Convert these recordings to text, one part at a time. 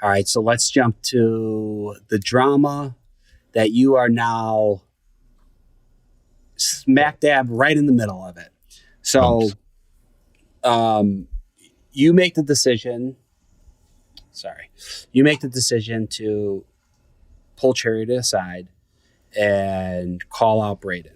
All right, so let's jump to the drama that you are now smack dab right in the middle of it. So Oops. you make the decision. Sorry, you make the decision to pull Charity aside and call out Brayden.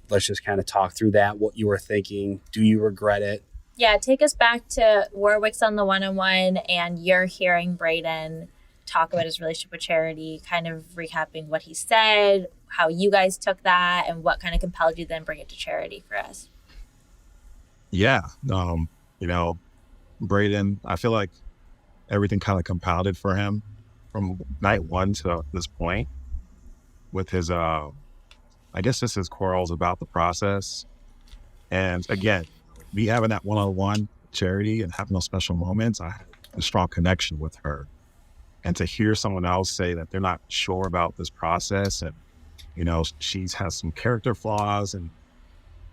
Let's just kind of talk through that. What you were thinking. Do you regret it? Yeah, take us back to Warwick's on the one-on-one, and you're hearing Brayden talk about his relationship with Charity, kind of recapping what he said, how you guys took that, and what kind of compelled you to then bring it to Charity for us. Yeah. You know, Brayden, I feel like everything kind of compounded for him from night one to this point with his, I guess just his quarrels about the process. And again, me having that one-on-one Charity and having those special moments, I had a strong connection with her. And to hear someone else say that they're not sure about this process and, she's has some character flaws and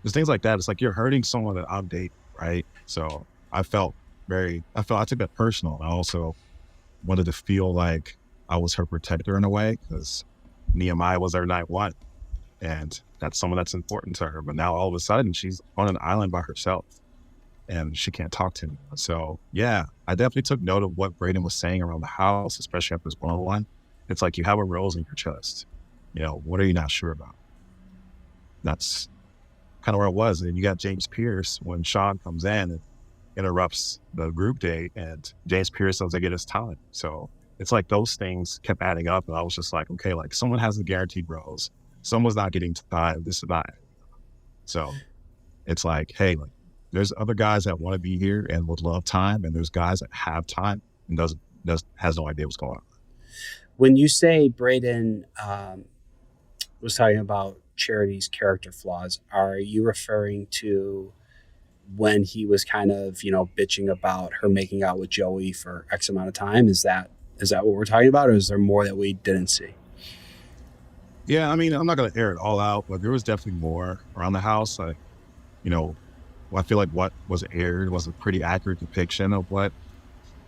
there's things like that. It's like you're hurting someone that I'm dating, right? So I took that personal. I also wanted to feel like I was her protector in a way because Nehemiah was her night one. And that's someone that's important to her. But now all of a sudden she's on an island by herself and she can't talk to me. So yeah, I definitely took note of what Brayden was saying around the house, especially after this one-on-one. It's like you have a rose in your chest. What are you not sure about? That's kind of where it was. And then you got James Pierce when Sean comes in and interrupts the group date and James Pierce doesn't get his time. So it's like those things kept adding up. And I was just like, okay, like someone has a guaranteed rose. Someone's not getting time. This is not. So it's like, hey, like there's other guys that want to be here and would love time. And there's guys that have time and has no idea what's going on. When you say Brayden was talking about Charity's character flaws, are you referring to when he was kind of, bitching about her making out with Joey for X amount of time? Is that what we're talking about? Or is there more that we didn't see? Yeah, I mean, I'm not going to air it all out, but there was definitely more around the house. I feel like what was aired was a pretty accurate depiction of what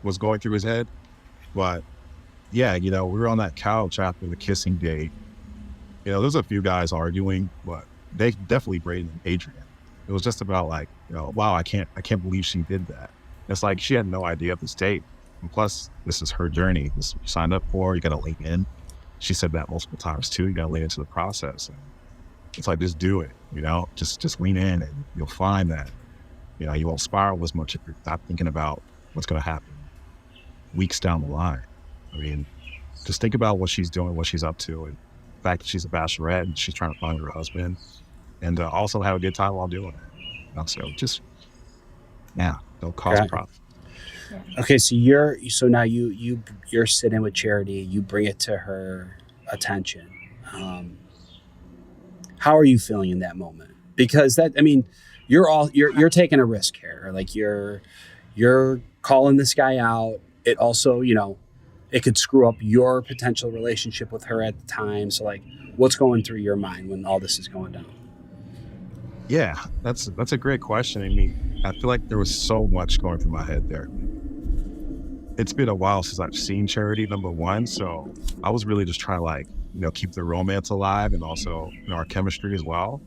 was going through his head. But yeah, we were on that couch after the kissing date. There's a few guys arguing, but they definitely Brayden and Adrian. It was just about like, wow, I can't believe she did that. It's like she had no idea of this date. And plus, this is her journey. This is what you signed up for. You got to lean in. She said that multiple times too. You got to lean into the process. And it's like, just do it, just lean in and you'll find that, you won't spiral as much if you're not thinking about what's going to happen weeks down the line. I mean, just think about what she's doing, what she's up to, and the fact that she's a bachelorette and she's trying to find her husband and also have a good time while doing it. So just, don't cause a problem. Okay, so now you're sitting with Charity. You bring it to her attention. How are you feeling in that moment? Because you're taking a risk here. Like you're calling this guy out. It also, it could screw up your potential relationship with her at the time. So like, what's going through your mind when all this is going down? Yeah, that's a great question. I mean, I feel like there was so much going through my head there. It's been a while since I've seen Charity, number one. So I was really just trying to keep the romance alive and also, our chemistry as well.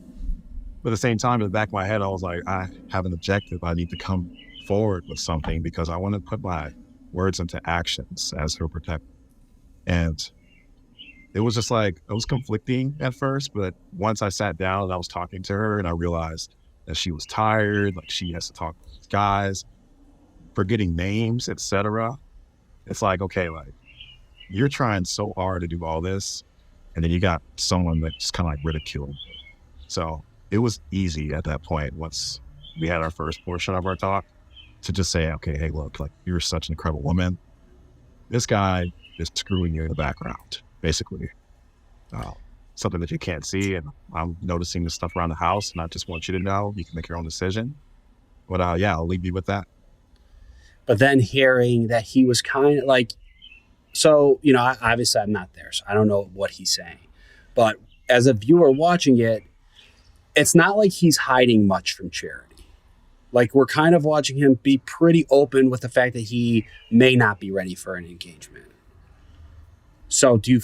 But at the same time, in the back of my head, I was like, I have an objective. I need to come forward with something because I want to put my words into actions as her protector. And it was just like, it was conflicting at first, but once I sat down and I was talking to her and I realized that she was tired, like she has to talk to these guys, forgetting names, etc. It's like, okay, like you're trying so hard to do all this and then you got someone that just kind of like ridiculed. So it was easy at that point once we had our first portion of our talk to just say, okay, hey, look, like you're such an incredible woman. This guy is screwing you in the background, basically. Something that you can't see. And I'm noticing this stuff around the house and I just want you to know you can make your own decision. But I'll leave you with that. But then hearing that he was kind of like, so, obviously I'm not there, so I don't know what he's saying. But as a viewer watching it, it's not like he's hiding much from Charity. Like, we're kind of watching him be pretty open with the fact that he may not be ready for an engagement. So do you,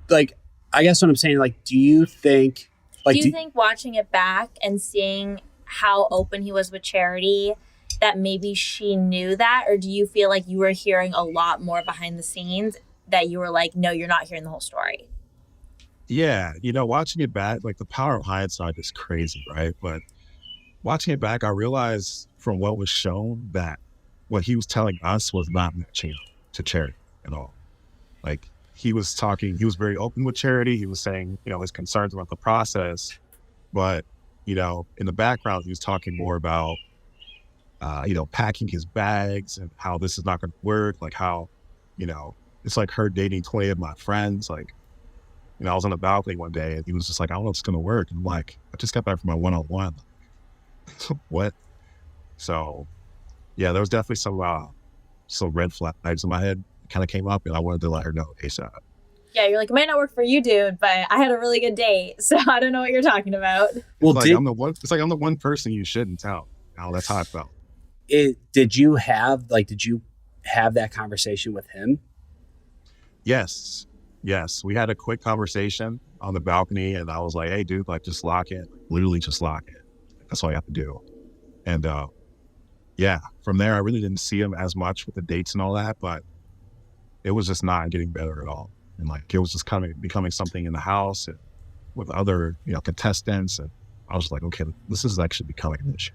like, I guess what I'm saying, like, do you think, like, do you think watching it back and seeing how open he was with Charity, that maybe she knew that? Or do you feel like you were hearing a lot more behind the scenes that you were like, no, you're not hearing the whole story? Yeah, watching it back, like the power of hindsight is crazy, right? But watching it back, I realized from what was shown that what he was telling us was not matching up to Charity at all. Like, he was very open with Charity. He was saying, his concerns about the process, but, in the background, he was talking more about, packing his bags and how this is not going to work. Like how, it's like her dating 20 of my friends. Like, I was on the balcony one day and he was just like, I don't know if it's going to work. And I'm like, I just got back from my one-on-one. What? So yeah, there was definitely some red flags in my head kind of came up, and I wanted to let her know ASAP. Yeah, you're like, it might not work for you, dude, but I had a really good date, so I don't know what you're talking about. Well, I'm the one person you shouldn't tell. That's how I felt. Did you have that conversation with him? Yes. We had a quick conversation on the balcony, and I was like, hey, dude, like, just lock it. Literally just lock it. That's all you have to do. And yeah, from there, I really didn't see him as much with the dates and all that, but it was just not getting better at all. And like, it was just kind of becoming something in the house and with other, contestants. And I was like, okay, this is actually becoming an issue.